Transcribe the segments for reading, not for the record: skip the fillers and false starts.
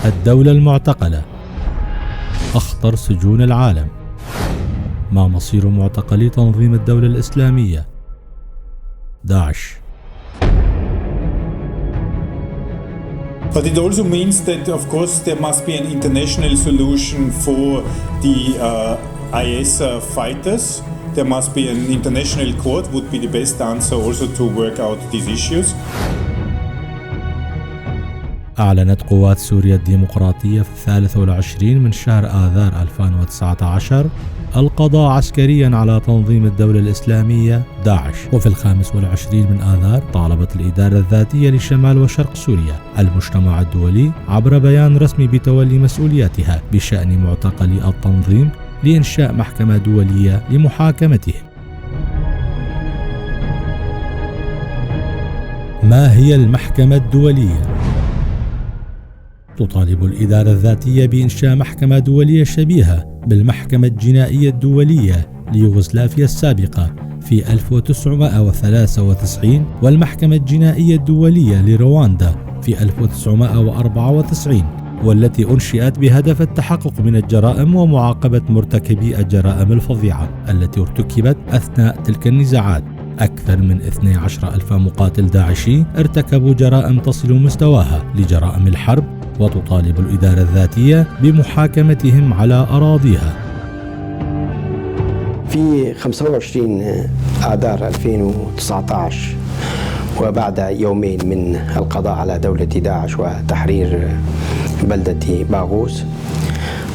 الدولة المعتقلة، أخطر سجون العالم، ما مصير معتقلي تنظيم الدولة الإسلامية داعش. But it also means that, of course, there must be an international solution for the IS fighters. There must be an international court would be the best answer also to work out these issues. أعلنت قوات سوريا الديمقراطية في 23 من شهر آذار 2019 القضاء عسكريا على تنظيم الدولة الإسلامية داعش. وفي 25 من آذار طالبت الإدارة الذاتية لشمال وشرق سوريا المجتمع الدولي عبر بيان رسمي بتولي مسؤولياتها بشأن معتقلي التنظيم لإنشاء محكمة دولية لمحاكمتهم. ما هي المحكمة الدولية؟ تطالب الإدارة الذاتية بإنشاء محكمة دولية شبيهة بالمحكمة الجنائية الدولية ليوغوسلافيا السابقة في 1993 والمحكمة الجنائية الدولية لرواندا في 1994، والتي أنشئت بهدف التحقق من الجرائم ومعاقبة مرتكبي الجرائم الفظيعة التي ارتكبت أثناء تلك النزاعات. أكثر من 12,000 مقاتل داعشي ارتكبوا جرائم تصل مستواها لجرائم الحرب، وتطالب الإدارة الذاتية بمحاكمتهم على أراضيها. في 25 آذار 2019 وبعد يومين من القضاء على دولة داعش وتحرير بلدة باغوس،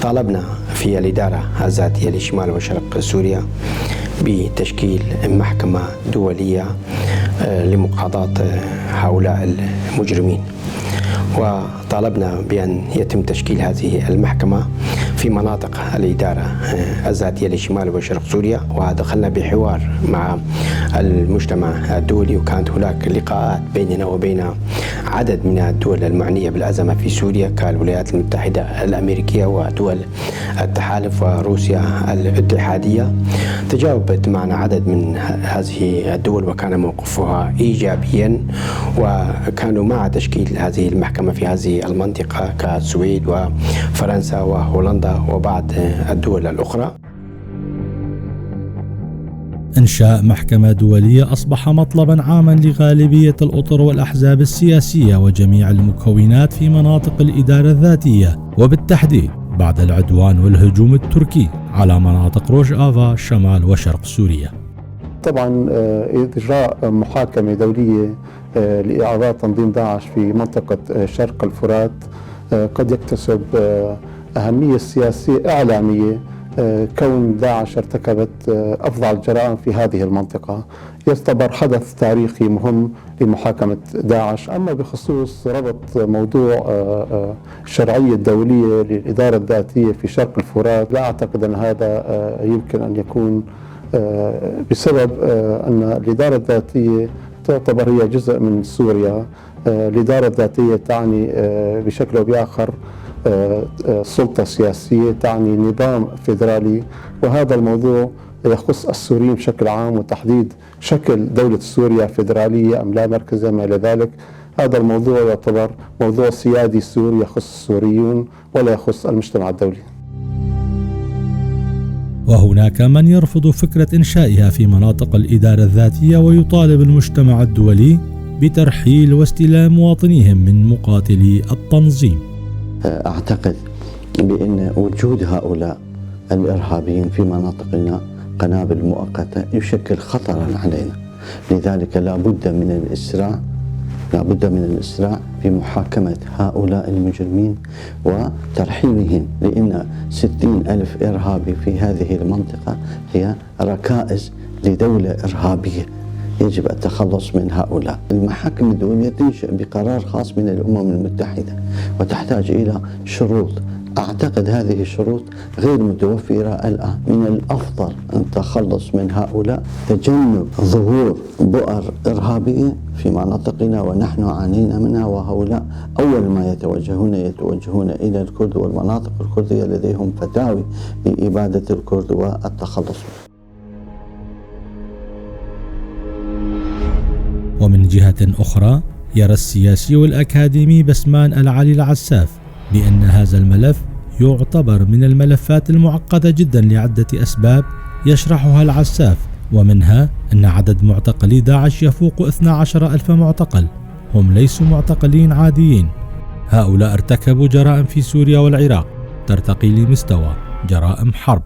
طالبنا في الإدارة الذاتية لشمال وشرق سوريا بتشكيل محكمة دولية لمقاضاة هؤلاء المجرمين، وطالبنا بأن يتم تشكيل هذه المحكمة في مناطق الإدارة الذاتية لشمال وشرق سوريا. ودخلنا بحوار مع المجتمع الدولي، وكانت هناك لقاءات بيننا وبين عدد من الدول المعنية بالأزمة في سوريا كالولايات المتحدة الأمريكية ودول التحالف وروسيا الاتحادية. تجاوبت معنا عدد من هذه الدول وكان موقفها إيجابيا، وكانوا مع تشكيل هذه المحكمة في هذه المنطقة كالسويد وفرنسا وهولندا وبعض الدول الأخرى. إنشاء محكمة دولية أصبح مطلبا عاما لغالبية الأطر والأحزاب السياسية وجميع المكونات في مناطق الإدارة الذاتية، وبالتحديد بعد العدوان والهجوم التركي على مناطق روج آفا شمال وشرق سوريا. طبعا إجراء محاكمة دولية لإعادات تنظيم داعش في منطقة شرق الفرات قد يكتسب أهمية سياسية إعلامية، كون داعش ارتكبت أفظع الجرائم في هذه المنطقة يعتبر حدث تاريخي مهم لمحاكمة داعش. أما بخصوص ربط موضوع الشرعية الدولية للإدارة الذاتية في شرق الفرات، لا أعتقد أن هذا يمكن أن يكون بسبب أن الإدارة الذاتية تعتبر هي جزء من سوريا. الإدارة الذاتية تعني بشكل أو بآخر سلطة سياسية، تعني نظام فيدرالي، وهذا الموضوع يخص السوريين بشكل عام، وتحديد شكل دولة سوريا فيدرالية أم لا مركزية ما إلى ذلك. هذا الموضوع يعتبر موضوع سيادي سوري يخص السوريون ولا يخص المجتمع الدولي. وهناك من يرفض فكرة إنشائها في مناطق الإدارة الذاتية، ويطالب المجتمع الدولي بترحيل واستلام مواطنيهم من مقاتلي التنظيم. أعتقد بأن وجود هؤلاء الإرهابيين في مناطقنا قنابل مؤقتة يشكل خطرا علينا، لذلك لا بد من الإسراع في محاكمة هؤلاء المجرمين وترحيلهم، لأن 60,000 إرهابي في هذه المنطقة هي ركائز لدولة إرهابية، يجب التخلص من هؤلاء. المحاكم الدولية تنشأ بقرار خاص من الأمم المتحدة وتحتاج إلى شروط. أعتقد هذه الشروط غير متوفرة الآن. من الأفضل أن نتخلص من هؤلاء، تجنب ظهور بؤر إرهابية في مناطقنا ونحن عانينا منها، وهؤلاء أول ما يتوجهون إلى الكرد والمناطق الكردية لديهم فتاوي بإبادة الكرد والتخلص. ومن جهة أخرى، يرى السياسي والأكاديمي بسمان العلي العساف لأن هذا الملف يعتبر من الملفات المعقدة جدا لعدة أسباب يشرحها العساف، ومنها أن عدد معتقلي داعش يفوق 12,000 معتقل، هم ليسوا معتقلين عاديين. هؤلاء ارتكبوا جرائم في سوريا والعراق ترتقي لمستوى جرائم حرب،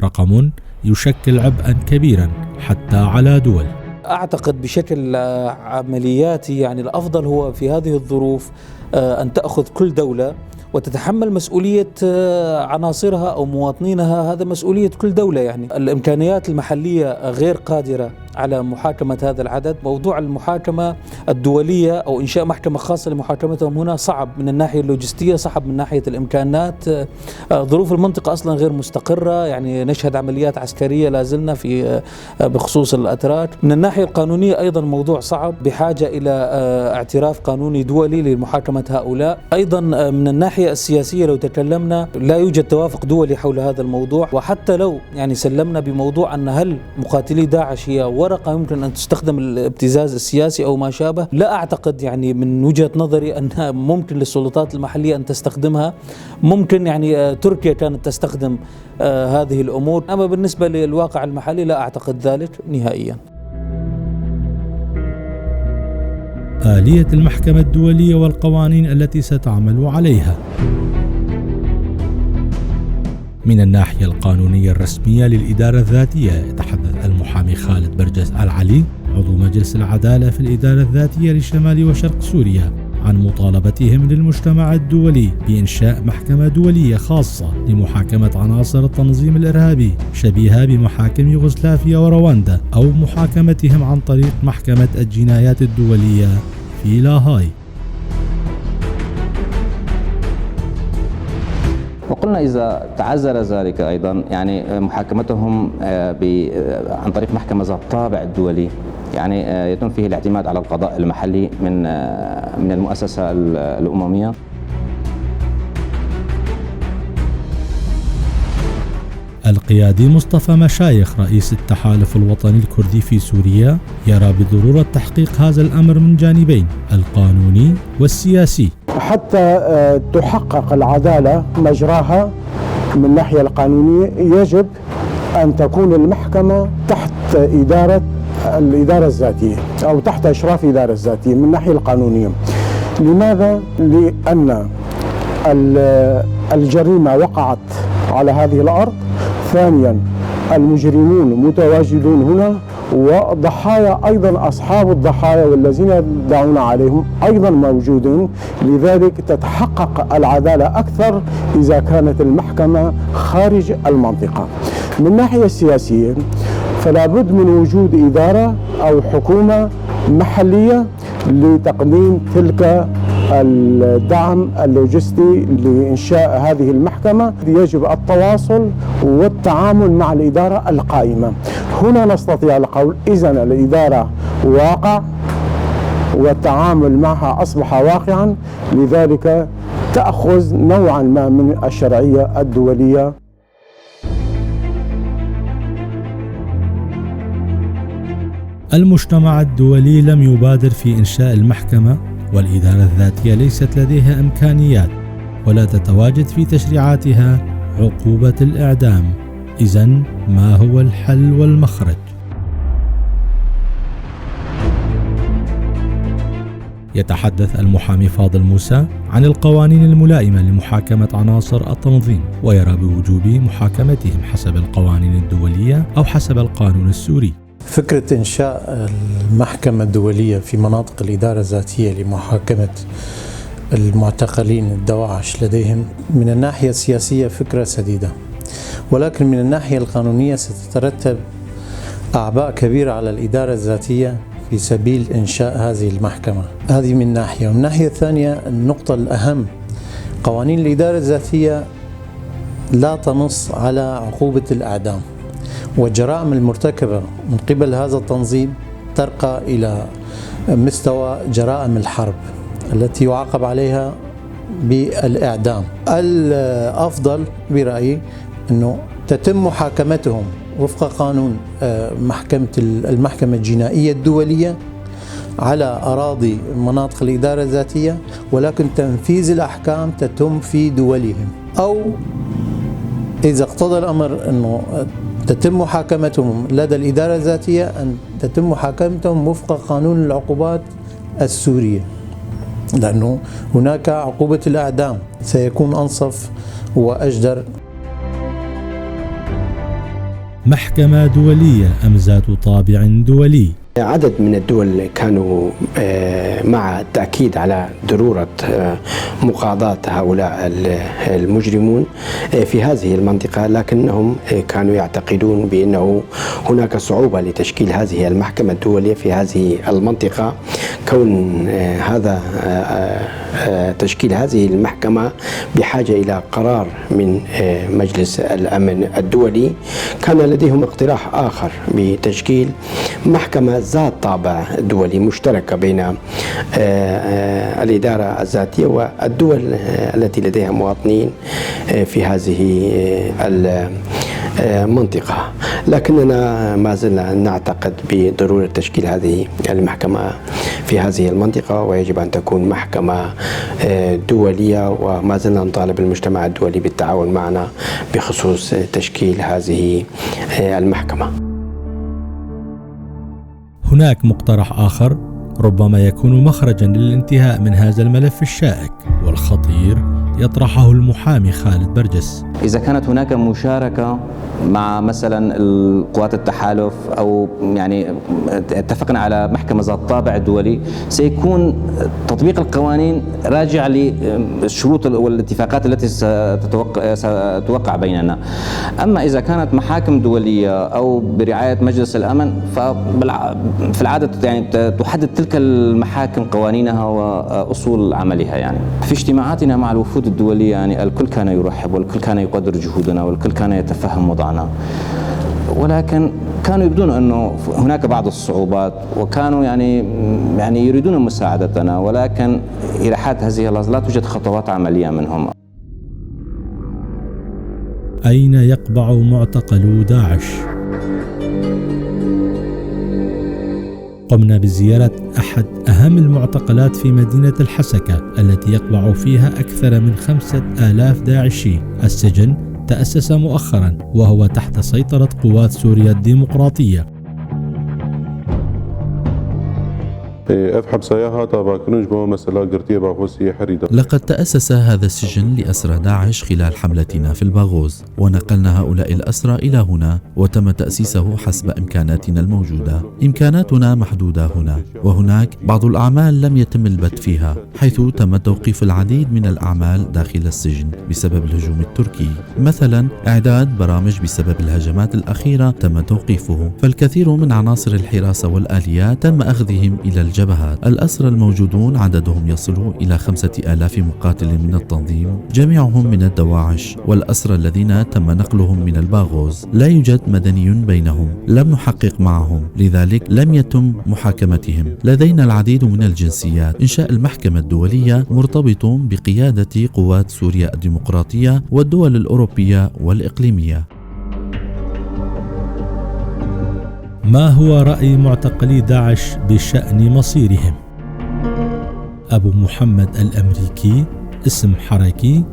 رقم يشكل عبئا كبيرا حتى على دول. أعتقد بشكل عملياتي يعني الأفضل هو في هذه الظروف أن تأخذ كل دولة وتتحمل مسؤولية عناصرها أو مواطنينها، هذا مسؤولية كل دولة. يعني الإمكانيات المحلية غير قادرة على محاكمة هذا العدد. موضوع المحاكمة الدولية أو إنشاء محكمة خاصة لمحاكمتهم هنا صعب من الناحية اللوجستية، صعب من ناحية الإمكانات. ظروف المنطقة أصلا غير مستقرة، يعني نشهد عمليات عسكرية لازلنا في بخصوص الأتراك. من الناحية القانونية أيضا موضوع صعب، بحاجة إلى اعتراف قانوني دولي لمحاكمة هؤلاء. أيضا من الناحية السياسية لو تكلمنا لا يوجد توافق دولي حول هذا الموضوع، وحتى لو يعني سلمنا بموضوع أن هل مقاتلي داعش هي ورقة يمكن أن تستخدم الابتزاز السياسي أو ما شابه، لا أعتقد يعني من وجهة نظري أنها ممكن للسلطات المحلية أن تستخدمها. ممكن يعني تركيا كانت تستخدم هذه الأمور، أما بالنسبة للواقع المحلي لا أعتقد ذلك نهائيا. آلية المحكمة الدولية والقوانين التي ستعمل عليها. من الناحية القانونية الرسمية للإدارة الذاتية، يتحدث المحامي خالد برجس العلي عضو مجلس العدالة في الإدارة الذاتية لشمال وشرق سوريا عن مطالبتهم للمجتمع الدولي بإنشاء محكمة دولية خاصة لمحاكمة عناصر التنظيم الإرهابي شبيهة بمحاكم يوغوسلافيا ورواندا، أو محاكمتهم عن طريق محكمة الجنايات الدولية في لاهاي. وقلنا إذا تعذر ذلك أيضا يعني محاكمتهم عن طريق محكمة ذات طابع الدولي، يعني يتم فيه الاعتماد على القضاء المحلي من المؤسسة الأممية. القيادي مصطفى مشايخ رئيس التحالف الوطني الكردي في سوريا يرى بضرورة تحقيق هذا الأمر من جانبين، القانوني والسياسي، حتى تحقق العدالة مجراها. من الناحية القانونية يجب أن تكون المحكمة تحت الإدارة الذاتية أو تحت إشراف الإدارة الذاتية من الناحية القانونية. لماذا؟ لأن الجريمة وقعت على هذه الأرض. ثانيا المجرمون متواجدون هنا، وضحايا أيضا أصحاب الضحايا والذين يدعون عليهم أيضا موجودون. لذلك تتحقق العدالة أكثر إذا كانت المحكمة خارج المنطقة. من الناحية السياسية فلا بد من وجود إدارة أو حكومة محلية لتقديم تلك الدعم اللوجستي لإنشاء هذه المحكمة. يجب التواصل والتعامل مع الإدارة القائمة. هنا نستطيع القول إذن الإدارة واقع والتعامل معها أصبح واقعا، لذلك تأخذ نوعا ما من الشرعية الدولية. المجتمع الدولي لم يبادر في إنشاء المحكمة، والإدارة الذاتية ليست لديها إمكانيات ولا تتواجد في تشريعاتها عقوبة الإعدام. إذن ما هو الحل والمخرج؟ يتحدث المحامي فاضل موسى عن القوانين الملائمة لمحاكمة عناصر التنظيم، ويرى بوجوب محاكمتهم حسب القوانين الدولية أو حسب القانون السوري. فكرة إنشاء المحكمة الدولية في مناطق الإدارة الذاتية لمحاكمة المعتقلين الدواعش لديهم من الناحية السياسية فكرة سديدة، ولكن من الناحية القانونية ستترتب أعباء كبيرة على الإدارة الذاتية في سبيل إنشاء هذه المحكمة. هذه من ناحية. ومن الناحية الثانية النقطة الأهم، قوانين الإدارة الذاتية لا تنص على عقوبة الإعدام، والجرائم المرتكبة من قبل هذا التنظيم ترقى إلى مستوى جرائم الحرب التي يعاقب عليها بالإعدام. الأفضل برأيي أنه تتم محاكمتهم وفق قانون المحكمة الجنائية الدولية، على أراضي مناطق الإدارة الذاتية، ولكن تنفيذ الأحكام تتم في دولهم، أو إذا اقتضى الأمر أنه تتم محاكمتهم لدى الإدارة الذاتية أن تتم محاكمتهم وفق قانون العقوبات السورية، لأنه هناك عقوبة الإعدام سيكون أنصف وأجدر. محكمة دولية أم ذات طابع دولي؟ عدد من الدول كانوا مع التأكيد على ضرورة مقاضاة هؤلاء المجرمون في هذه المنطقة، لكنهم كانوا يعتقدون بأنه هناك صعوبة لتشكيل هذه المحكمة الدولية في هذه المنطقة، كون هذا تشكيل هذه المحكمة بحاجة إلى قرار من مجلس الأمن الدولي. كان لديهم اقتراح آخر بتشكيل محكمة ذات طابع دولي مشتركة بين الإدارة الذاتية والدول التي لديها مواطنين في هذه المنطقة، لكننا ما زلنا نعتقد بضرورة تشكيل هذه المحكمة في هذه المنطقة، ويجب أن تكون محكمة دولية، وما زلنا نطالب المجتمع الدولي بالتعاون معنا بخصوص تشكيل هذه المحكمة. هناك مقترح آخر ربما يكون مخرجا للانتهاء من هذا الملف الشائك والخطير يطرحه المحامي خالد برجس. إذا كانت هناك مشاركة مع مثلا القوات التحالف أو يعني اتفقنا على محكمة ذات طابع دولي، سيكون تطبيق القوانين راجع للشروط والاتفاقات التي ستوقع بيننا. أما إذا كانت محاكم دولية أو برعاية مجلس الأمن، ففي العادة يعني تحدد تلك المحاكم قوانينها وأصول عملها. يعني في اجتماعاتنا مع الوفود الدولية يعني الكل كان يرحب والكل كان يقدر جهودنا والكل كان يتفهم وضعنا، ولكن كانوا يبدون أنه هناك بعض الصعوبات، وكانوا يعني يريدون مساعدتنا، ولكن إلى حد هذه اللحظة لا توجد خطوات عملية منهم. أين يقبع معتقلو داعش؟ قمنا بزيارة أحد أهم المعتقلات في مدينة الحسكة التي يقبع فيها أكثر من 5000 داعشي. السجن تأسس مؤخرا وهو تحت سيطرة قوات سوريا الديمقراطية. لقد تأسس هذا السجن لأسرى داعش خلال حملتنا في الباغوز، ونقلنا هؤلاء الأسرى إلى هنا، وتم تأسيسه حسب إمكاناتنا الموجودة. إمكاناتنا محدودة هنا، وهناك بعض الأعمال لم يتم البت فيها، حيث تم توقيف العديد من الأعمال داخل السجن بسبب الهجوم التركي. مثلا إعداد برامج بسبب الهجمات الأخيرة تم توقيفه، فالكثير من عناصر الحراسة والآليات تم أخذهم إلى الجبهات. الأسرى الموجودون عددهم يصل إلى 5000 مقاتل من التنظيم، جميعهم من الدواعش، والأسرى الذين تم نقلهم من الباغوز لا يوجد مدني بينهم، لم نحقق معهم، لذلك لم يتم محاكمتهم. لدينا العديد من الجنسيات. إنشاء المحكمة الدولية مرتبط بقيادة قوات سوريا الديمقراطية والدول الأوروبية والإقليمية. ما هو رأي معتقلي داعش بشأن مصيرهم؟ أبو محمد الأمريكي، اسم حركي،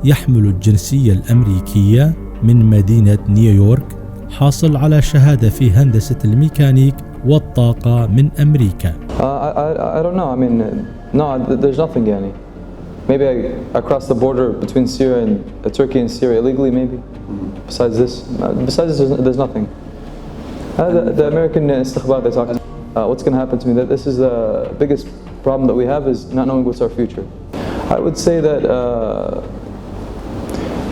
يحمل الجنسية الأمريكية من مدينة نيويورك، حاصل على شهادة في هندسة الميكانيك والطاقة من أمريكا. I don't know. I mean, no, there's nothing يعني. Maybe I crossed the border between Syria and Turkey and Syria illegally maybe. Besides this, there's nothing. The American استخبار they talk. What's going to happen to me? That this is the biggest problem that we have is not knowing what's our future. I would say that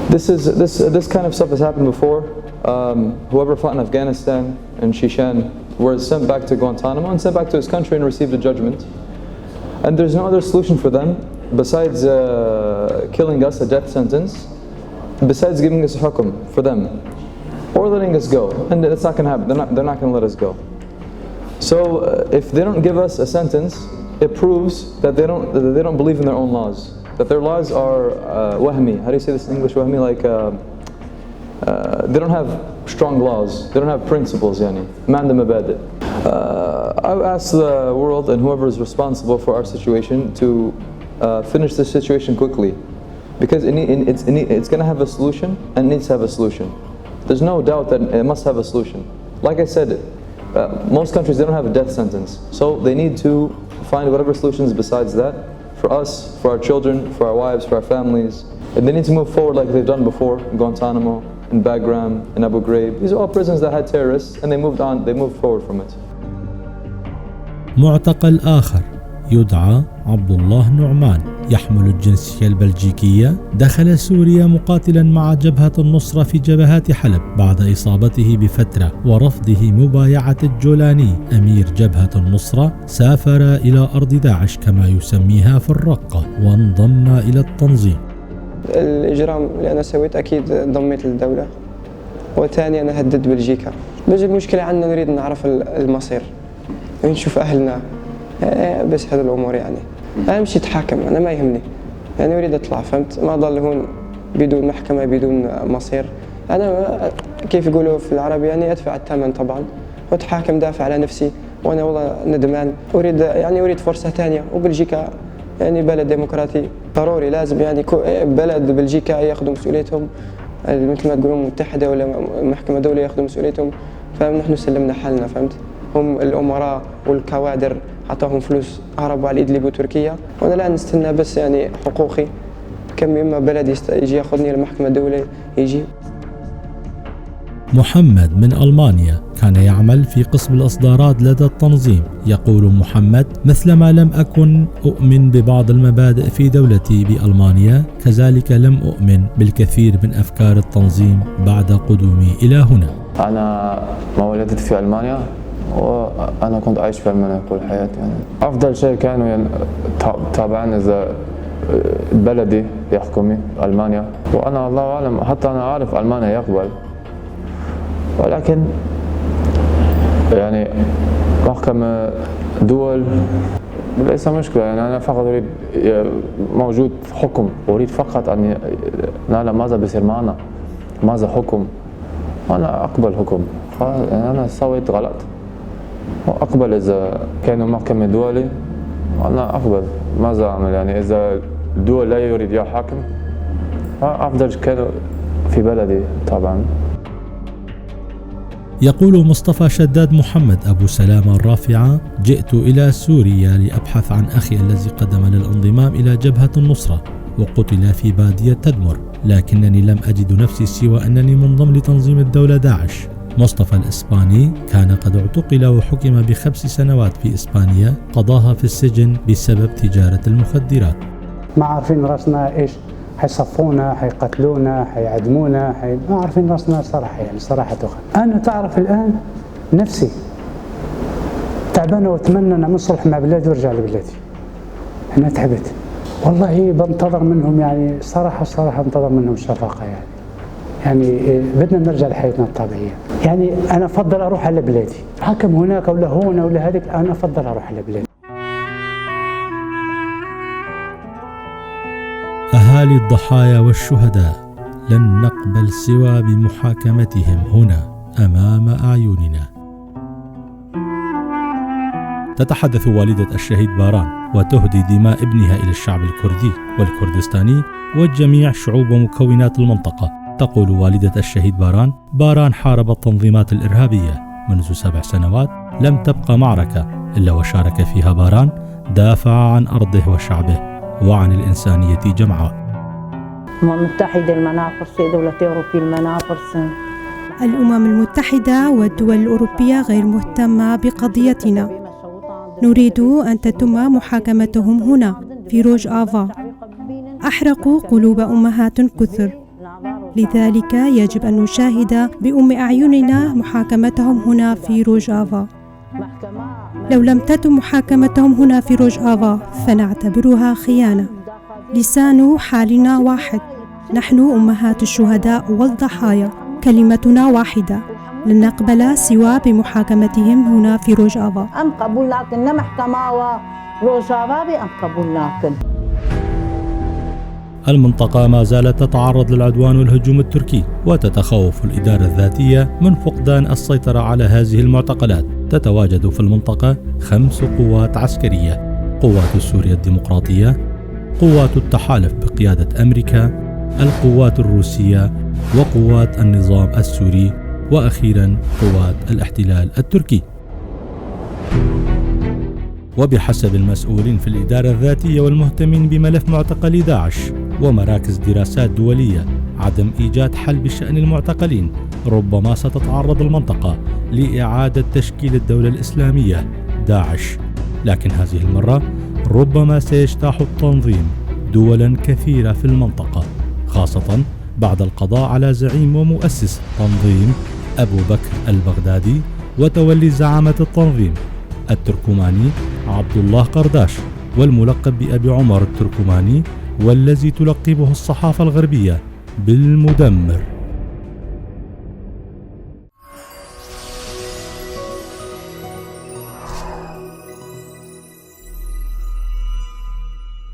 this kind of stuff has happened before. Whoever fought in Afghanistan and Shishan were sent back to Guantanamo and sent back to his country and received a judgment. And there's no other solution for them besides killing us, a death sentence, besides giving us a hukum for them, or letting us go. And that's not going to happen. They're not going to let us go. So if they don't give us a sentence, it proves that they don't believe in their own laws. That their laws are wahmi. How do you say this in English? Wahmi, like they don't have strong laws. They don't have principles. Yani, ما عندهم مبادئ. I ask the world and whoever is responsible for our situation to finish this situation quickly, because it's going to have a solution and it needs to have a solution. There's no doubt that it must have a solution. Like I said, most countries, they don't have a death sentence, so they need to find whatever solutions besides that for us, for our children, for our wives, for our families. And they need to move forward like they've done before in Guantanamo, in Bagram, in Abu Ghraib. These are all prisons that had terrorists, and they moved forward from it. معتقل آخر يدعى عبد الله نعمان يحمل الجنسية البلجيكية دخل سوريا مقاتلا مع جبهة النصرة في جبهات حلب بعد إصابته بفترة ورفضه مبايعة الجولاني أمير جبهة النصرة. سافر إلى أرض داعش كما يسميها في الرقة وانضم إلى التنظيم. الإجرام اللي أنا سويت أكيد انضميت للدولة، وثاني أنا هددت بلجيكا. بس المشكلة عندنا نريد نعرف المصير ونشوف أهلنا، بس هذه الأمور يعني أنا مش أتحاكم، أنا ما يهمني يعني أريد أطلع، فهمت؟ ما ضل هون بدون محكمة بدون مصير. أنا كيف يقولوا في العربي يعني أدفع الثمن طبعا وأتحاكم، دافع على نفسي وأنا والله ندمان. أريد فرصة ثانية، وبلجيكا يعني بلد ديمقراطي ضروري لازم يعني بلد بلجيكا ياخذوا مسؤوليتهم مثل ما تقولون متحدة ولا محكمة دولة ياخذوا مسؤوليتهم. فنحن سلمنا حالنا، فهمت؟ هم الأمراء والكوادر عطاهم فلوس هربوا على إدلب وتركيا، وأنا الآن نستنى بس يعني حقوقي. كم إما بلد يجي ياخذني لمحكمة دولة يجي. محمد من ألمانيا كان يعمل في قسم الإصدارات لدى التنظيم. يقول محمد: مثلما لم أكن أؤمن ببعض المبادئ في دولتي بألمانيا، كذلك لم أؤمن بالكثير من أفكار التنظيم بعد قدومي إلى هنا. أنا ولدت في ألمانيا وأنا كنت عايش في ألمانيا طول حياتي. يعني أفضل شيء كانوا يعني طبعا إذا بلدي يحكمي ألمانيا، وأنا الله أعلم حتى أنا عارف ألمانيا يقبل، ولكن يعني محكمة دول ليس مشكلة. يعني أنا فقط أريد موجود حكم، أريد فقط أن نعلم ماذا بيصير معنا، ماذا حكم. أنا أقبل حكم، يعني أنا سويت غلط وأقبل. إذا كانوا محكمة دولي أنا أقبل، ماذا أعمل؟ يعني إذا الدول لا يريد يحاكم أفضل كانوا في بلدي طبعا. يقول مصطفى شداد محمد أبو سلامة الرافعة: جئت إلى سوريا لأبحث عن أخي الذي قدم للانضمام إلى جبهة النصرة وقتل في بادية تدمر، لكنني لم أجد نفسي سوى أنني منضم لتنظيم الدولة داعش. مصطفى الإسباني كان قد اعتقل وحكم ب5 سنوات في إسبانيا قضاها في السجن بسبب تجارة المخدرات. ما عارفين رأسنا إيش حيصفونا، حيقتلونا، حيعدمونا، ما عارفين رأسنا صراحة. يعني صراحة أنا تعرف الآن نفسي تعبانة وأتمنى أن أصلح مع بلادي وأرجع لبلادي. أنا تعبت والله، بنتظر منهم يعني صراحة انتظر منهم الشفقة. يعني بدنا نرجع لحياتنا الطبيعية. يعني أنا أفضل أروح على بلادي، حكم هناك ولا هنا ولا هذيك، أنا أفضل أروح على بلادي. أهالي الضحايا والشهداء لن نقبل سوى بمحاكمتهم هنا أمام أعيننا. تتحدث والدة الشهيد باران وتهدي دماء ابنها إلى الشعب الكردي والكردستاني وجميع شعوب ومكونات المنطقة. تقول والدة الشهيد باران حارب التنظيمات الإرهابية منذ 7 سنوات، لم تبقى معركة إلا وشارك فيها باران، دافع عن أرضه وشعبه وعن الإنسانية جمعاء. متحدة المنافرسة دولتي أوروبية المنافرسة. الأمم المتحدة والدول الأوروبية غير مهتمة بقضيتنا. نريد أن تتم محاكمتهم هنا في روج آفا. أحرقوا قلوب أمهات كثر، لذلك يجب أن نشاهد بأم أعيننا محاكمتهم هنا في روج آفا. لو لم تتم محاكمتهم هنا في روج آفا فنعتبرها خيانة. لسان حالنا واحد، نحن أمهات الشهداء والضحايا، كلمتنا واحدة، لن نقبل سوى بمحاكمتهم هنا في روج آفا. أم قبول لكن محكمة وروج آفا بأم قبول لكن. المنطقة ما زالت تتعرض للعدوان والهجوم التركي، وتتخوف الإدارة الذاتية من فقدان السيطرة على هذه المعتقلات. تتواجد في المنطقة 5 قوات عسكرية: قوات سوريا الديمقراطية، قوات التحالف بقيادة أمريكا، القوات الروسية، وقوات النظام السوري، وأخيرا قوات الاحتلال التركي. وبحسب المسؤولين في الإدارة الذاتية والمهتمين بملف معتقلي داعش ومراكز دراسات دولية، عدم إيجاد حل بشأن المعتقلين ربما ستتعرض المنطقة لإعادة تشكيل الدولة الإسلامية داعش، لكن هذه المرة ربما سيجتاح التنظيم دولا كثيرة في المنطقة، خاصة بعد القضاء على زعيم ومؤسس تنظيم أبو بكر البغدادي وتولي زعامة التنظيم التركماني عبد الله قرداش، والملقب بأبي عمر التركماني، والذي تلقبه الصحافة الغربية بالمدمر.